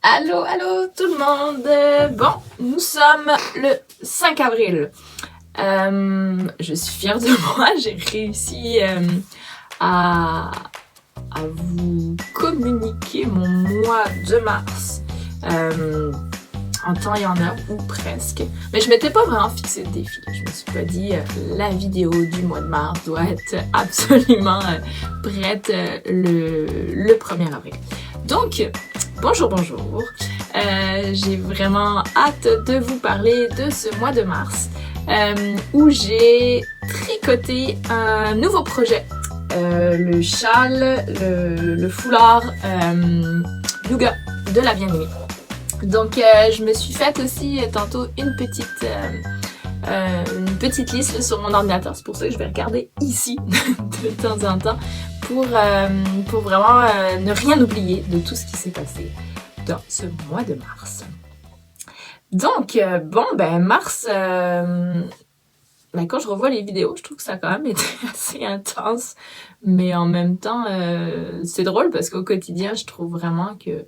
Allô, allô tout le monde. Bon, nous sommes le 5 avril. Je suis fière de moi, j'ai réussi à vous communiquer mon mois de mars en temps et en heure, ou presque. Mais je m'étais pas vraiment fixé de défi. Je me suis pas dit la vidéo du mois de mars doit être absolument prête le 1er avril. Donc, bonjour, bonjour. J'ai vraiment hâte de vous parler de ce mois de mars où j'ai tricoté un nouveau projet. Le châle, le foulard Nougat de la bien-aimée. Donc, je me suis faite aussi tantôt une petite liste sur mon ordinateur. C'est pour ça que je vais regarder ici de temps en temps pour vraiment ne rien oublier de tout ce qui s'est passé dans ce mois de mars. Donc, mars, quand je revois les vidéos, je trouve que ça a quand même été assez intense, mais en même temps, c'est drôle parce qu'au quotidien, je trouve vraiment que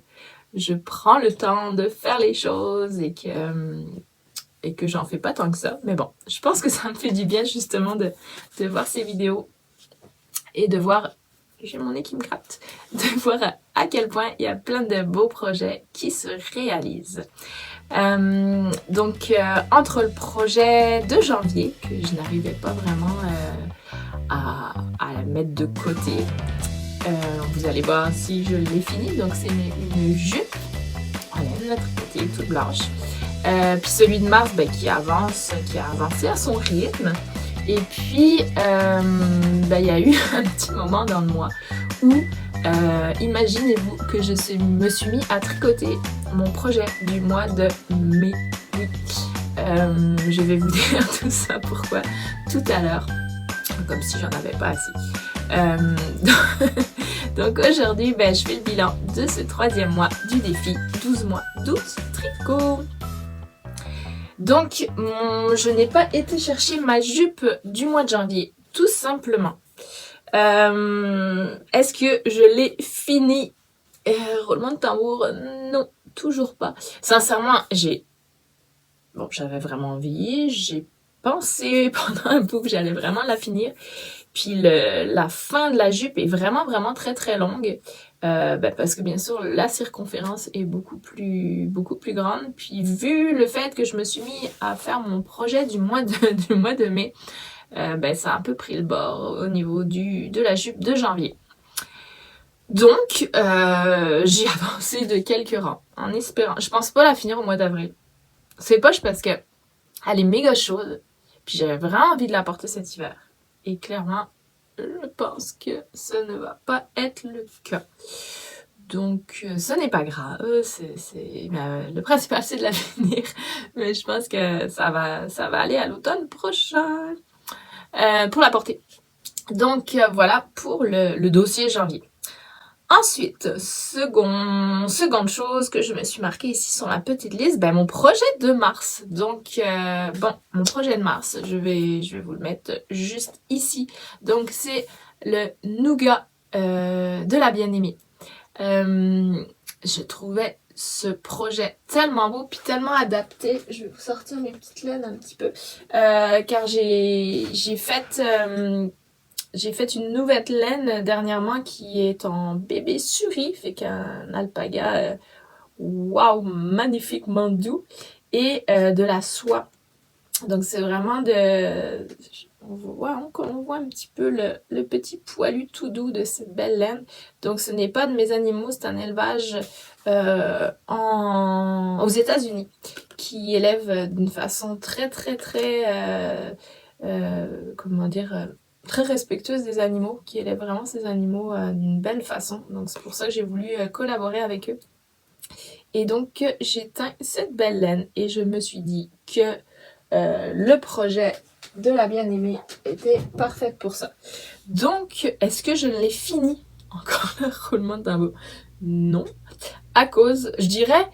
je prends le temps de faire les choses et que j'en fais pas tant que ça. Mais bon, je pense que ça me fait du bien justement de voir ces vidéos et de voir, j'ai mon nez qui me gratte, de voir à quel point il y a plein de beaux projets qui se réalisent. Entre le projet de janvier, que je n'arrivais pas vraiment à mettre de côté, vous allez voir si je l'ai fini. Donc c'est une jupe en laine tricotée toute blanche. Puis celui de mars qui a avancé à son rythme. Et puis il y a eu un petit moment dans le mois où imaginez-vous que je me suis mis à tricoter mon projet du mois de mai. Oui. Je vais vous dire tout ça pourquoi tout à l'heure, comme si j'en avais pas assez. Donc aujourd'hui, je fais le bilan de ce 3e mois du défi 12 mois 12 tricots. Donc, je n'ai pas été chercher ma jupe du mois de janvier, tout simplement. Est-ce que je l'ai fini? Roulement de tambour, non, toujours pas. Sincèrement, j'avais vraiment envie, j'ai pensé pendant un bout que j'allais vraiment la finir. Puis la fin de la jupe est vraiment, vraiment très, très longue. Parce que bien sûr, la circonférence est beaucoup plus grande. Puis vu le fait que je me suis mis à faire mon projet du mois de mai, ça a un peu pris le bord au niveau de la jupe de janvier. Donc, j'ai avancé de quelques rangs en espérant. Je pense pas la finir au mois d'avril. C'est poche parce que elle est méga chaude. Puis j'avais vraiment envie de la porter cet hiver. Et clairement, je pense que ça ne va pas être le cas. Donc, ce n'est pas grave. Le principal, c'est de la finir. Mais je pense que ça va aller à l'automne prochain pour la porter. Donc, voilà pour le dossier janvier. Ensuite, seconde chose que je me suis marquée ici sur ma petite liste, mon projet de mars. Donc, mon projet de mars, je vais vous le mettre juste ici. Donc, c'est le Nougat de la bien-aimée. Je trouvais ce projet tellement beau puis tellement adapté. Je vais vous sortir mes petites laines un petit peu. Car j'ai fait une nouvelle laine dernièrement qui est en bébé suri, fait qu'un alpaga magnifiquement doux, et de la soie. Donc c'est vraiment on voit un petit peu le petit poilu tout doux de cette belle laine. Donc ce n'est pas de mes animaux, c'est un élevage aux États-Unis qui élève d'une façon très très très très respectueuse des animaux, qui élève vraiment ces animaux d'une belle façon. Donc c'est pour ça que j'ai voulu collaborer avec eux. Et donc j'ai teint cette belle laine et je me suis dit que le projet de la bien-aimée était parfait pour ça. Donc, est-ce que je l'ai fini? Encore le roulement de tambour. Non. À cause, je dirais,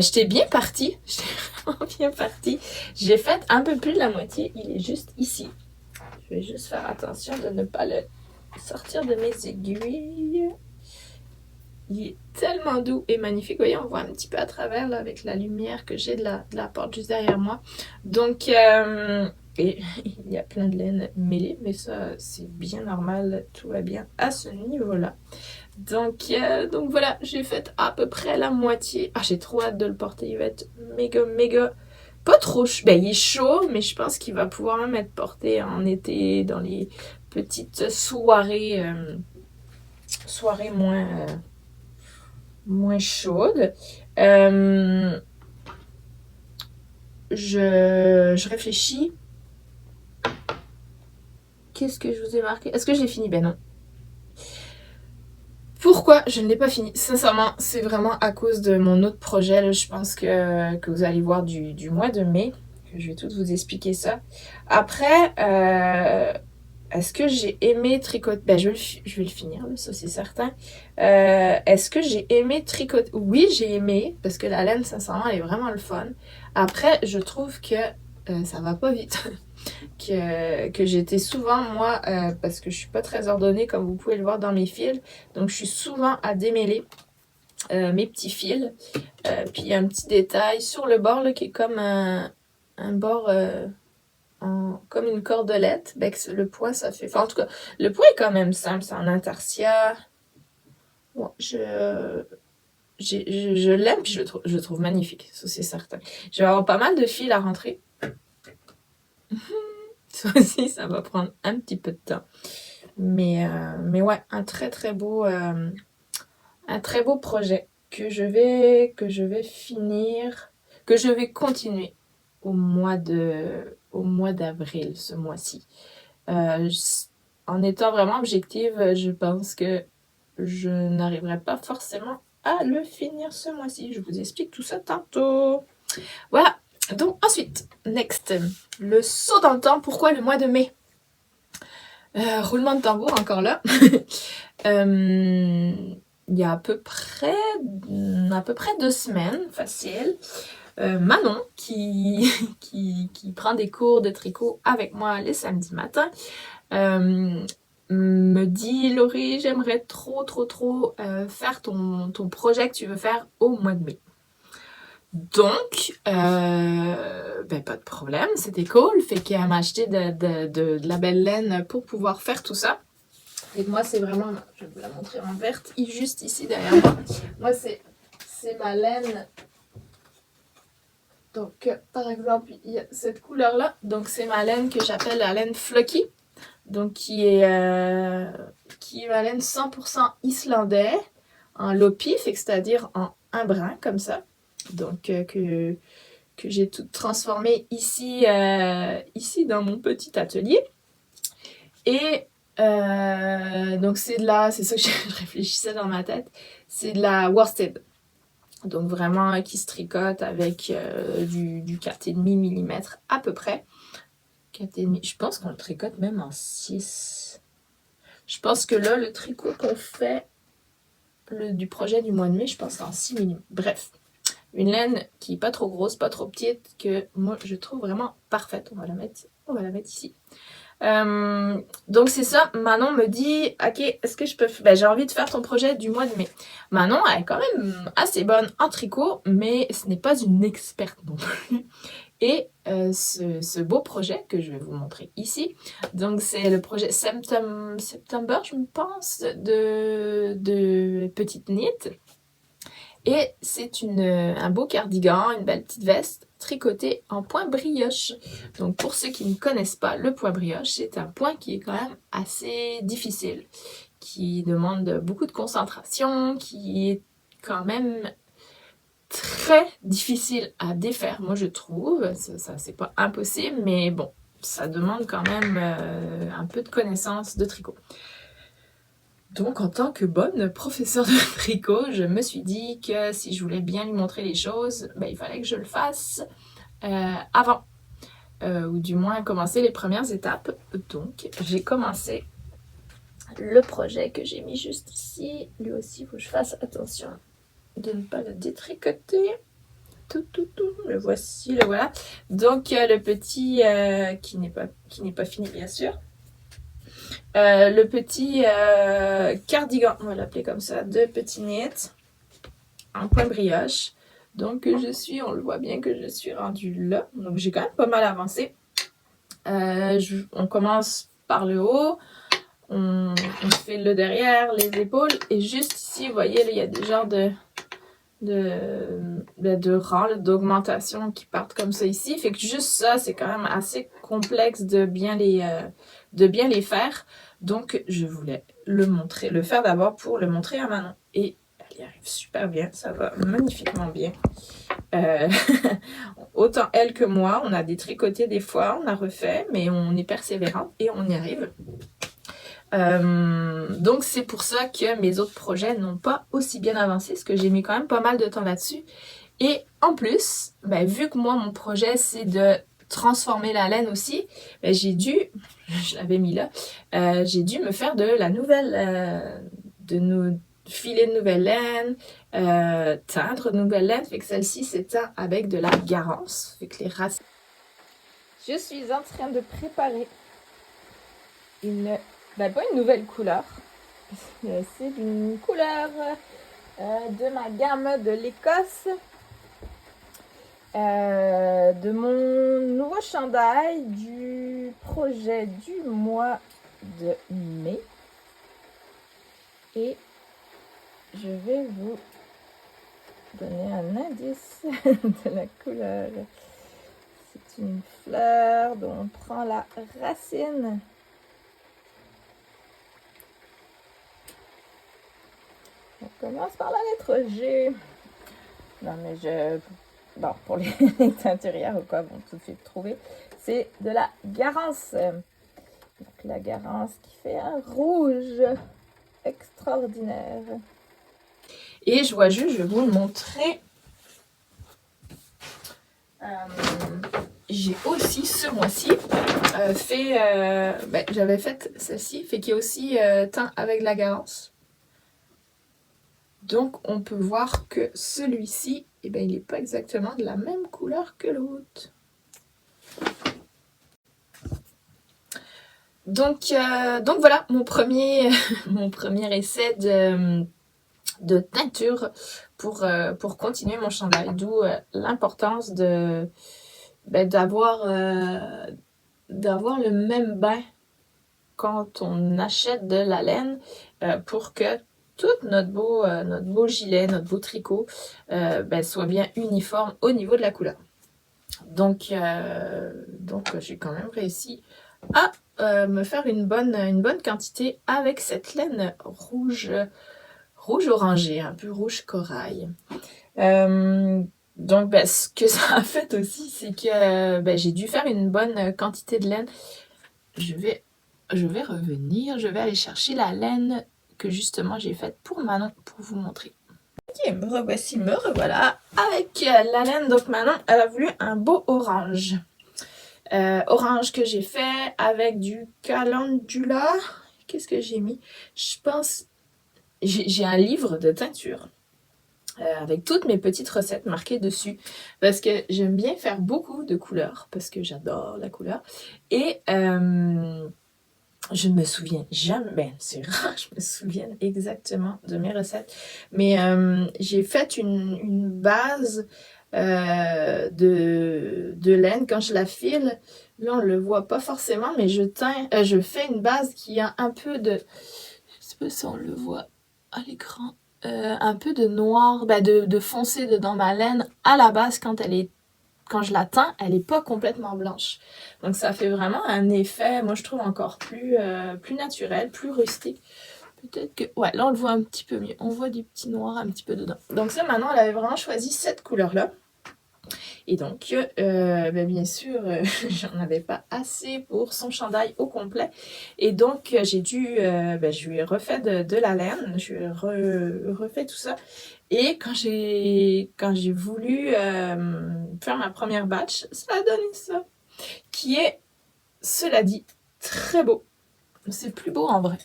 j'étais bien partie. J'étais vraiment bien partie. J'ai fait un peu plus de la moitié. Il est juste ici. Je vais juste faire attention de ne pas le sortir de mes aiguilles. il est tellement doux et magnifique. Vous voyez, on voit un petit peu à travers là, avec la lumière que j'ai de la porte juste derrière moi. Donc, et il y a plein de laine mêlée, mais ça, c'est bien normal. Tout va bien à ce niveau-là. Donc voilà, j'ai fait à peu près la moitié. Ah, j'ai trop hâte de le porter. Il va être méga, pas trop chaud. Ben, il est chaud, mais je pense qu'il va pouvoir même être porté en été, dans les petites soirées, moins chaudes. Je réfléchis. Qu'est-ce que je vous ai marqué? Est-ce que j'ai fini? Ben non. Pourquoi je ne l'ai pas fini? Sincèrement, c'est vraiment à cause de mon autre projet. Là, je pense que vous allez voir du mois de mai. Je vais tout vous expliquer ça. Après, est-ce que j'ai aimé tricoter? Ben, je vais le finir, là, ça c'est certain. Est-ce que j'ai aimé tricoter? Oui, j'ai aimé, parce que la laine, sincèrement, elle est vraiment le fun. Après, je trouve que ça va pas vite. que j'étais souvent, moi, parce que je suis pas très ordonnée, comme vous pouvez le voir dans mes fils, donc je suis souvent à démêler mes petits fils. Puis il y a un petit détail sur le bord là, qui est comme un bord comme une cordelette. Ben, le point, ça fait... Enfin, en tout cas, le point est quand même simple, c'est en intarsia. Bon, je l'aime, puis je le trouve magnifique, ça c'est certain. Je vais avoir pas mal de fils à rentrer. Ça aussi, ça va prendre un petit peu de temps. Mais ouais, un très beau projet que je vais finir, que je vais continuer au mois d'avril, ce mois-ci. En étant vraiment objective, je pense que je n'arriverai pas forcément à le finir ce mois-ci. Je vous explique tout ça tantôt. Voilà. Donc ensuite, next, le saut dans le temps. Pourquoi le mois de mai? Roulement de tambour encore là. Il y a à peu près 2 semaines, facile. Manon qui prend des cours de tricot avec moi les samedis matins me dit: Laurie, j'aimerais trop faire ton projet que tu veux faire au mois de mai. Donc, pas de problème, c'était cool. Fait qu'elle m'a acheté de la belle laine pour pouvoir faire tout ça. Et moi, c'est vraiment, je vais vous la montrer en verte, juste ici derrière moi. Moi, c'est ma laine. Donc, par exemple, il y a cette couleur-là. Donc, c'est ma laine que j'appelle la laine Flocky. Donc, qui est ma laine 100% islandais, en lopi, c'est-à-dire en un brin, comme ça. Donc, que j'ai tout transformé ici dans mon petit atelier. Et donc c'est ça que je réfléchissais dans ma tête, c'est de la worsted. Donc vraiment qui se tricote avec du 4,5 mm à peu près. 4,5, je pense qu'on le tricote même en 6. Je pense que là, le tricot qu'on fait du projet du mois de mai, je pense en 6 mm. Bref. Une laine qui n'est pas trop grosse, pas trop petite, que moi je trouve vraiment parfaite. On va la mettre ici. Donc c'est ça, Manon me dit: ok, est-ce que je peux j'ai envie de faire ton projet du mois de mai. Manon, elle est quand même assez bonne en tricot, mais ce n'est pas une experte non plus. Et ce beau projet que je vais vous montrer ici, donc c'est le projet September, je pense, de Petite Knit. Et c'est un beau cardigan, une belle petite veste tricotée en point brioche. Donc pour ceux qui ne connaissent pas le point brioche, c'est un point qui est quand même assez difficile, qui demande beaucoup de concentration, qui est quand même très difficile à défaire, moi je trouve. Ça c'est pas impossible, mais bon, ça demande quand même un peu de connaissance de tricot. Donc, en tant que bonne professeure de tricot, je me suis dit que si je voulais bien lui montrer les choses, il fallait que je le fasse avant. Ou du moins commencer les premières étapes. Donc, j'ai commencé le projet que j'ai mis juste ici. Lui aussi, il faut que je fasse attention de ne pas le détricoter. Le voici, le voilà. Donc, le petit qui n'est pas fini, bien sûr. le petit cardigan, on va l'appeler comme ça, de petit knit en point brioche. Donc on le voit bien que je suis rendue là. Donc j'ai quand même pas mal avancé. On commence par le haut, on se fait le derrière, les épaules, et juste ici, vous voyez, là, il y a des genres de rangs d'augmentation qui partent comme ça ici. Fait que juste ça, c'est quand même assez complexe de bien les faire. Donc, je voulais le faire d'abord pour le montrer à Manon. Et elle y arrive super bien, ça va magnifiquement bien. Autant elle que moi, on a des tricotés des fois, on a refait, mais on est persévérant et on y arrive. Donc c'est pour ça que mes autres projets n'ont pas aussi bien avancé, parce que j'ai mis quand même pas mal de temps là-dessus. Et en plus, vu que moi mon projet c'est de transformer la laine aussi, j'ai dû, je l'avais mis là, j'ai dû me faire de la nouvelle, filer de nouvelle laine, teindre de nouvelle laine, fait que celle-ci c'est teint avec de la garance, fait que les racines. Je suis en train de préparer pas une nouvelle couleur, c'est une couleur de ma gamme de l'Écosse, de mon nouveau chandail du projet du mois de mai. Et je vais vous donner un indice de la couleur. C'est une fleur dont on prend la racine. On commence par la lettre G. Non, mais bon, pour les teinturières ou quoi, vont tout de suite trouver. C'est de la garance. Donc, la garance qui fait un rouge extraordinaire. Et je vais vous le montrer. J'ai aussi, ce mois-ci, j'avais fait celle-ci, fait qu'il y a aussi teint avec de la garance. Donc, on peut voir que celui-ci, il n'est pas exactement de la même couleur que l'autre. Donc voilà, mon premier essai de teinture pour continuer mon chandail. D'où l'importance d'avoir le même bain quand on achète de la laine pour que tout notre beau gilet, notre beau tricot soit bien uniforme au niveau de la couleur. Donc j'ai quand même réussi à me faire une bonne quantité avec cette laine rouge orangé, un peu rouge corail. Donc ce que ça a fait aussi, c'est que j'ai dû faire une bonne quantité de laine. Je vais revenir, je vais aller chercher la laine que justement j'ai faite pour Manon pour vous montrer. Ok, me revoilà avec la laine. Donc Manon, elle a voulu un beau orange. Orange que j'ai fait avec du calendula. Qu'est-ce que j'ai mis? Je pense... J'ai un livre de teinture avec toutes mes petites recettes marquées dessus. Parce que j'aime bien faire beaucoup de couleurs. Parce que j'adore la couleur. Et... je ne me souviens jamais, c'est rare, je me souvienne exactement de mes recettes. Mais j'ai fait une base de laine quand je la file. Là, on le voit pas forcément, mais je fais une base qui a un peu de... Je sais pas si on le voit à l'écran. Un peu de noir, de foncé dedans ma laine à la base quand je la teins, elle n'est pas complètement blanche. Donc ça fait vraiment un effet, moi je trouve encore plus naturel, plus rustique. Peut-être que... Ouais, là on le voit un petit peu mieux. On voit du petit noir un petit peu dedans. Donc ça, maintenant, elle avait vraiment choisi cette couleur-là. Et donc, bien sûr, j'en avais pas assez pour son chandail au complet. Et donc, je lui ai refait de la laine. Je lui ai refait tout ça. Et quand j'ai voulu faire ma première batch, ça a donné ça. Qui est, cela dit, très beau. C'est plus beau en vrai.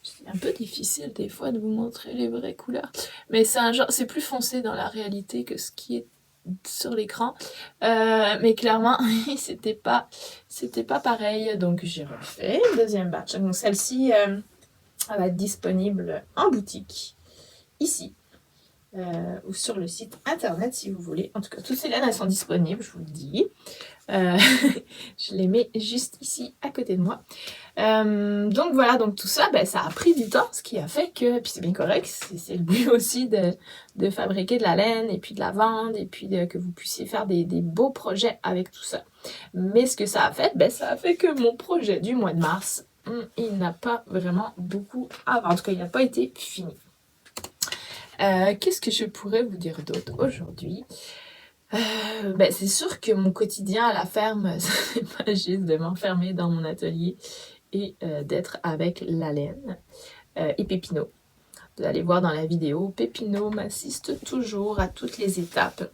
C'est un peu difficile des fois de vous montrer les vraies couleurs. Mais c'est plus foncé dans la réalité que ce qui est sur l'écran. Mais clairement, c'était pas pareil. Donc j'ai refait une deuxième batch. Donc celle-ci, elle va être disponible en boutique, ici. Ou sur le site internet si vous voulez. En tout cas, toutes ces laines, elles sont disponibles, je vous le dis. Je les mets juste ici à côté de moi. Donc voilà, donc tout ça, ça a pris du temps, ce qui a fait que, puis c'est bien correct, c'est le but aussi de fabriquer de la laine et puis de la vendre et puis que vous puissiez faire des beaux projets avec tout ça. Mais ce que ça a fait, ça a fait que mon projet du mois de mars, il n'a pas vraiment beaucoup avancé. En tout cas, il n'a pas été fini. Qu'est-ce que je pourrais vous dire d'autre aujourd'hui? C'est sûr que mon quotidien à la ferme, c'est pas juste de m'enfermer dans mon atelier et d'être avec la laine et Pépino. Vous allez voir dans la vidéo, Pépino m'assiste toujours à toutes les étapes.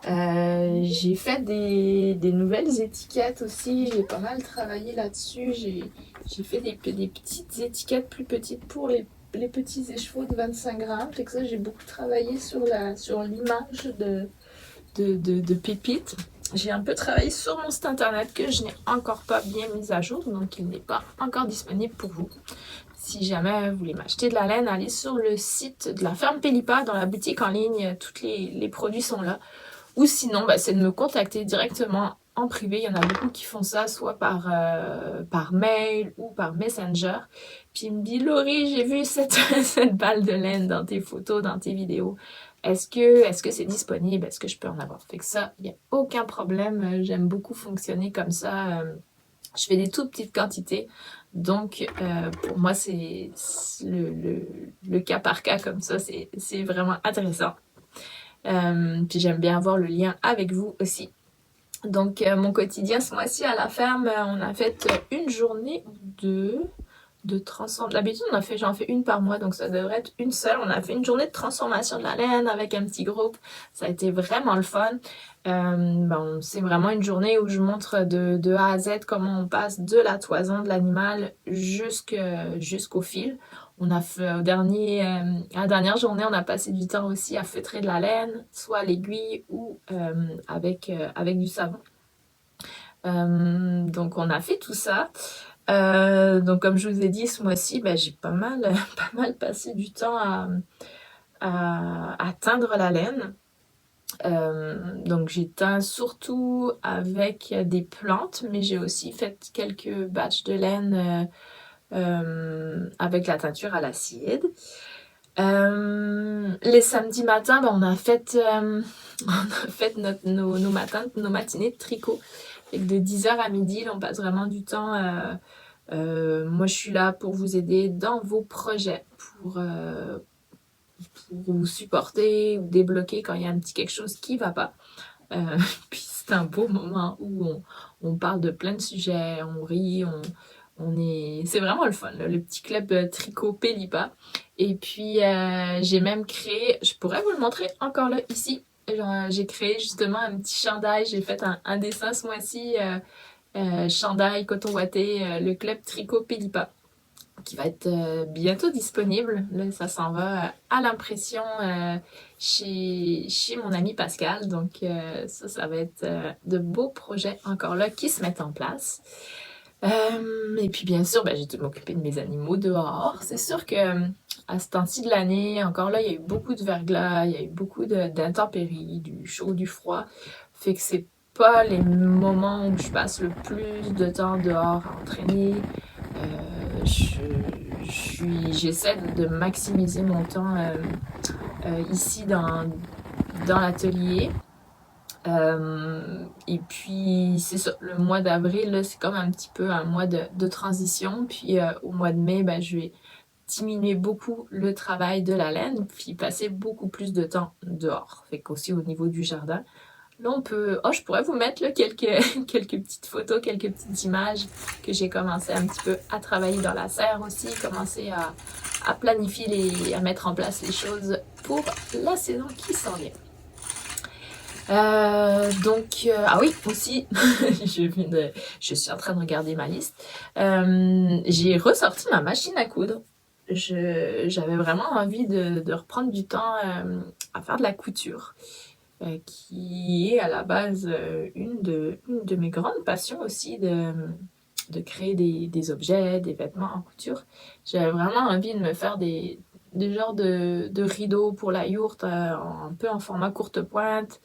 J'ai fait des nouvelles étiquettes aussi, j'ai pas mal travaillé là-dessus. J'ai fait des petites étiquettes plus petites pour les petits écheveaux de 25 grammes. Fait que ça, j'ai beaucoup travaillé sur l'image de pépites. J'ai un peu travaillé sur mon site internet que je n'ai encore pas bien mis à jour, donc il n'est pas encore disponible pour vous. Si jamais vous voulez m'acheter de la laine, allez sur le site de la ferme Pélipa, dans la boutique en ligne, tous les produits sont là. Ou sinon, c'est de me contacter directement en privé. Il y en a beaucoup qui font ça, soit par mail ou par Messenger. Puis il me dit, Laurie, j'ai vu cette balle de laine dans tes photos, dans tes vidéos. Est-ce que c'est disponible? Est-ce que je peux en avoir? Fait que ça, il n'y a aucun problème. J'aime beaucoup fonctionner comme ça. Je fais des toutes petites quantités. Donc, pour moi, c'est le cas par cas comme ça. C'est vraiment intéressant. Puis j'aime bien avoir le lien avec vous aussi. Donc, mon quotidien ce mois-ci à la ferme, on a fait une journée de transformation. D'habitude, j'en fais une par mois, donc ça devrait être une seule. On a fait une journée de transformation de la laine avec un petit groupe. Ça a été vraiment le fun. C'est vraiment une journée où je montre de A à Z comment on passe de la toison de l'animal jusqu'au fil. On a fait la dernière journée, on a passé du temps aussi à feutrer de la laine, soit à l'aiguille ou avec du savon. Donc on a fait tout ça. Donc comme je vous ai dit, ce mois-ci, j'ai pas mal passé du temps à teindre la laine. Donc j'ai teint surtout avec des plantes, mais j'ai aussi fait quelques batchs de laine avec la teinture à l'acide. Les samedis matins, on a fait nos matinées de tricot. Et de 10h à midi, là, on passe vraiment du temps. Moi, je suis là pour vous aider dans vos projets, pour vous supporter ou débloquer quand il y a un petit quelque chose qui va pas. Puis c'est un beau moment où on parle de plein de sujets, on rit, c'est vraiment le fun, là, le petit club tricot Pélipa. Et puis j'ai même créé, je pourrais vous le montrer encore là ici. J'ai créé justement un petit chandail, j'ai fait un dessin ce mois-ci, chandail coton ouaté, le club tricot Pélipa, qui va être bientôt disponible. Là, ça s'en va à l'impression chez mon ami Pascal. Donc ça va être de beaux projets encore là qui se mettent en place. Et puis bien sûr, j'ai dû m'occuper de mes animaux dehors. C'est sûr que à ce temps-ci de l'année, encore là, il y a eu beaucoup de verglas, il y a eu beaucoup d'intempéries, du chaud, du froid. Fait que c'est pas les moments où je passe le plus de temps dehors à entraîner. J'essaie de maximiser mon temps ici dans l'atelier. Et puis c'est ça, le mois d'avril, là, c'est comme un petit peu un mois de transition. Puis au mois de mai, je vais diminuer beaucoup le travail de la laine, puis passer beaucoup plus de temps dehors. Fait qu'aussi au niveau du jardin, là on peut... je pourrais vous mettre là, quelques petites photos, quelques petites images que j'ai commencé un petit peu à travailler dans la serre aussi, commencer à planifier à mettre en place les choses pour la saison qui s'en vient. Ah oui, aussi, je suis en train de regarder ma liste. J'ai ressorti ma machine à coudre. J'avais vraiment envie de reprendre du temps à faire de la couture. qui est à la base une de mes grandes passions aussi de créer des objets, des vêtements en couture. J'avais vraiment envie de me faire des genres de rideaux pour la yourte, un peu en format courte pointe.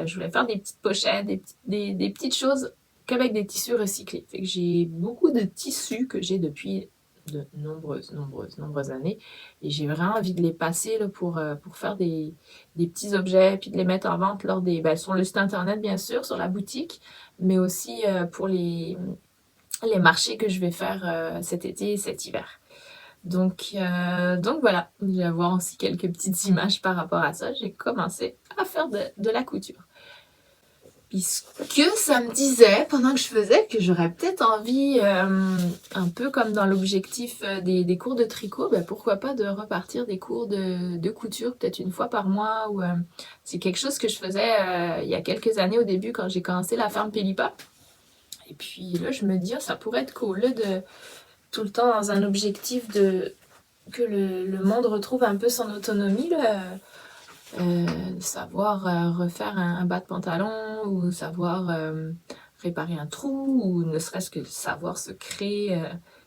Je voulais faire des petites pochettes, des petites choses qu'avec des tissus recyclés. Fait que j'ai beaucoup de tissus que j'ai depuis de nombreuses années. Et j'ai vraiment envie de les passer là, pour faire des petits objets, puis de les mettre en vente sur le site internet, bien sûr, sur la boutique, mais aussi pour les marchés que je vais faire cet été et cet hiver. Donc voilà, je vais avoir aussi quelques petites images par rapport à ça. J'ai commencé à faire de la couture. Puisque ça me disait, pendant que je faisais, que j'aurais peut-être envie, un peu comme dans l'objectif des cours de tricot, pourquoi pas de repartir des cours de couture, peut-être une fois par mois. Ou c'est quelque chose que je faisais il y a quelques années au début quand j'ai commencé la ferme Pélipa. Et puis là, je me dis, ça pourrait être cool là, de tout le temps dans un objectif que le monde retrouve un peu son autonomie, là. Savoir refaire un bas de pantalon ou savoir réparer un trou ou ne serait-ce que savoir se créer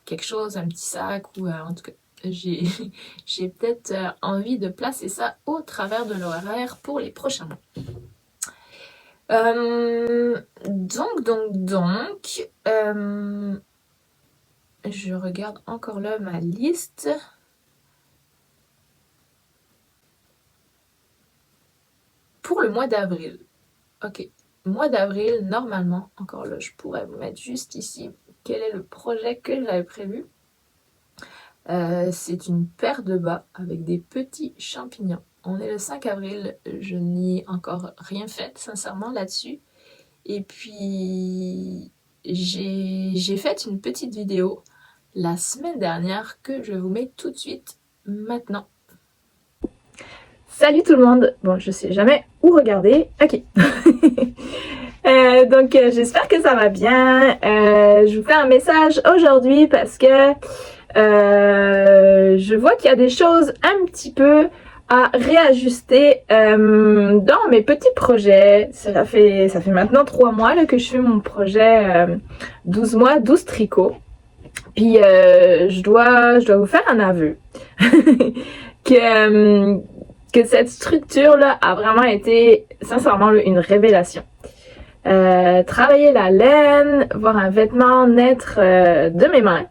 quelque chose, un petit sac ou en tout cas j'ai peut-être envie de placer ça au travers de l'horaire pour les prochains mois. Donc, je regarde encore là ma liste. Pour le mois d'avril. Ok, mois d'avril, normalement, encore là, je pourrais vous mettre juste ici quel est le projet que j'avais prévu. C'est une paire de bas avec des petits champignons. On est le 5 avril, je n'y ai encore rien fait, sincèrement, là-dessus. Et puis, j'ai fait une petite vidéo la semaine dernière que je vous mets tout de suite maintenant. Salut tout le monde. Bon, je sais jamais où regarder. Ok. Donc, j'espère que ça va bien. Je vous fais un message aujourd'hui parce que je vois qu'il y a des choses un petit peu à réajuster dans mes petits projets. Ça fait maintenant 3 mois là, que je fais mon projet 12 mois, 12 tricots. Puis, je dois vous faire un aveu. que cette structure-là a vraiment été, sincèrement, une révélation. Travailler la laine, voir un vêtement naître de mes mains,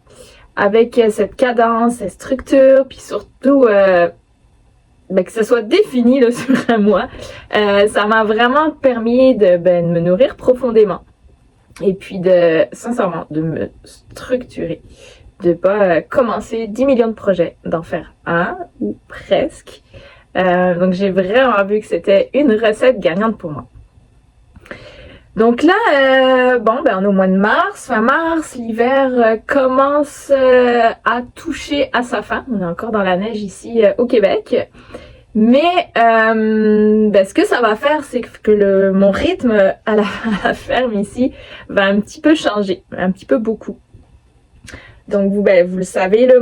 avec cette cadence, cette structure, puis surtout que ce soit défini là, sur un mois, ça m'a vraiment permis de me nourrir profondément. Et puis sincèrement, de me structurer. De pas commencer 10 millions de projets, d'en faire un ou presque. Donc j'ai vraiment vu que c'était une recette gagnante pour moi. Donc là, on est au mois de mars. Fin mars, l'hiver commence à toucher à sa fin. On est encore dans la neige ici au Québec. Mais ce que ça va faire, c'est que mon rythme à la ferme ici va un petit peu changer, un petit peu beaucoup. Donc vous le savez, là,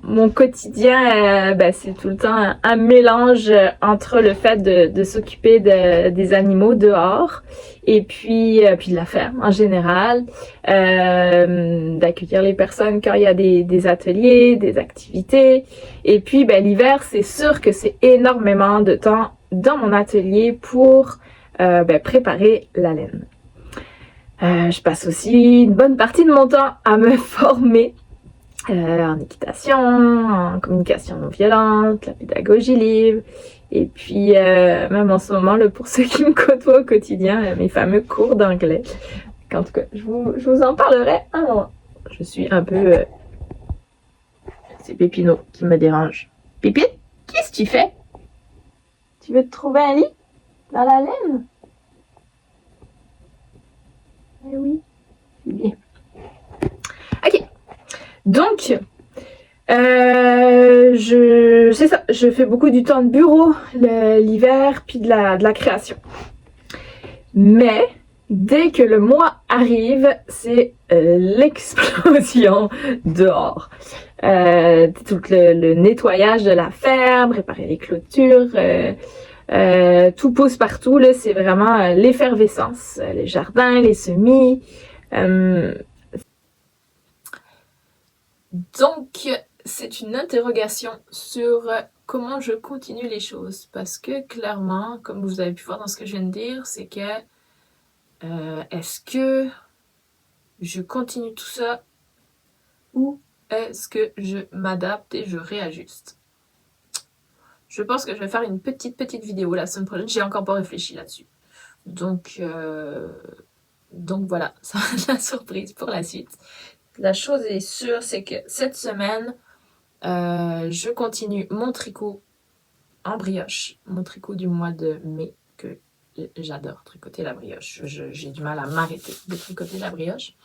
mon quotidien, c'est tout le temps un mélange entre le fait de s'occuper des animaux dehors et puis de la ferme en général, d'accueillir les personnes quand il y a des ateliers, des activités. Et puis l'hiver, c'est sûr que c'est énormément de temps dans mon atelier pour préparer la laine. Je passe aussi une bonne partie de mon temps à me former en équitation, en communication non violente, la pédagogie libre, et puis même en ce moment, là, pour ceux qui me côtoient au quotidien, mes fameux cours d'anglais. En tout cas, je vous en parlerai un moment. Je suis un peu... c'est Pépino qui me dérange. Pépite, qu'est-ce que tu fais? Tu veux te trouver un lit dans la laine? Eh oui, c'est bien. Ok. Donc, c'est ça, je fais beaucoup du temps de bureau l'hiver, puis de la création. Mais, dès que le mois arrive, c'est l'explosion dehors. Tout le nettoyage de la ferme, réparer les clôtures, Tout pousse partout, là, c'est vraiment l'effervescence. Les jardins, les semis. Donc, c'est une interrogation sur comment je continue les choses. Parce que clairement, comme vous avez pu voir dans ce que je viens de dire, c'est que est-ce que je continue tout ça ou est-ce que je m'adapte et je réajuste? Je pense que je vais faire une petite vidéo la semaine prochaine. J'ai encore pas réfléchi là-dessus. Donc voilà, ça va être la surprise pour la suite. La chose est sûre, c'est que cette semaine, je continue mon tricot en brioche. Mon tricot du mois de mai, que j'adore tricoter la brioche. J'ai du mal à m'arrêter de tricoter la brioche.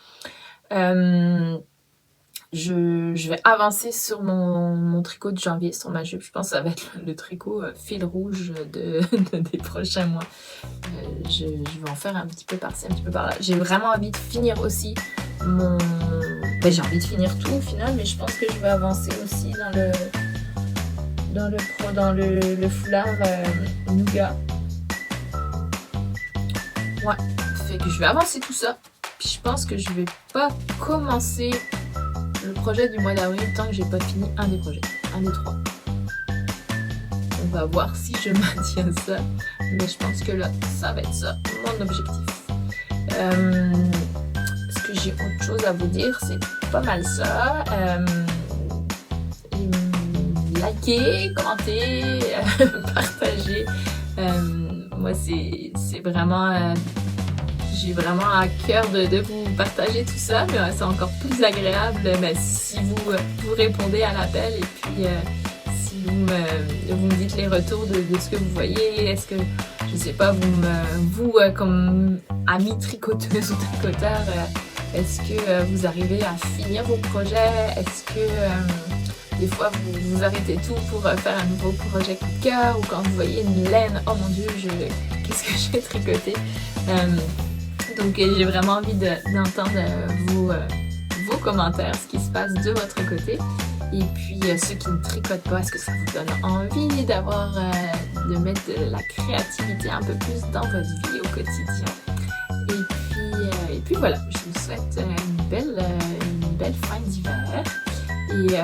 Je vais avancer sur mon tricot de janvier, sur ma jupe. Je pense que ça va être le tricot fil rouge des prochains mois. Je vais en faire un petit peu par-ci, un petit peu par-là. J'ai vraiment envie de finir aussi mon... Ben, j'ai envie de finir tout au final, mais je pense que je vais avancer aussi dans le foulard nougat. Ouais, fait que je vais avancer tout ça. Puis je pense que je vais pas commencer le projet du mois d'avril tant que j'ai pas fini un des projets, un des 3. On va voir si je maintiens ça, mais je pense que là, ça va être ça, mon objectif. Est-ce que j'ai autre chose à vous dire? C'est pas mal ça. Likez, commentez, partagez. Moi, c'est vraiment... j'ai vraiment à cœur de vous partager tout ça, mais c'est encore plus agréable si vous répondez à l'appel et puis si vous me dites les retours de ce que vous voyez. Est-ce que, je sais pas, vous comme amis tricoteuses ou tricoteurs, est-ce que vous arrivez à finir vos projets? Est-ce que des fois vous arrêtez tout pour faire un nouveau projet coup de cœur, ou quand vous voyez une laine, oh mon dieu, qu'est-ce que j'ai tricoté? Donc j'ai vraiment envie d'entendre vos commentaires, ce qui se passe de votre côté. Et puis ceux qui ne tricotent pas, est-ce que ça vous donne envie de mettre de la créativité un peu plus dans votre vie au quotidien? Et puis voilà, je vous souhaite une belle fin d'hiver. Et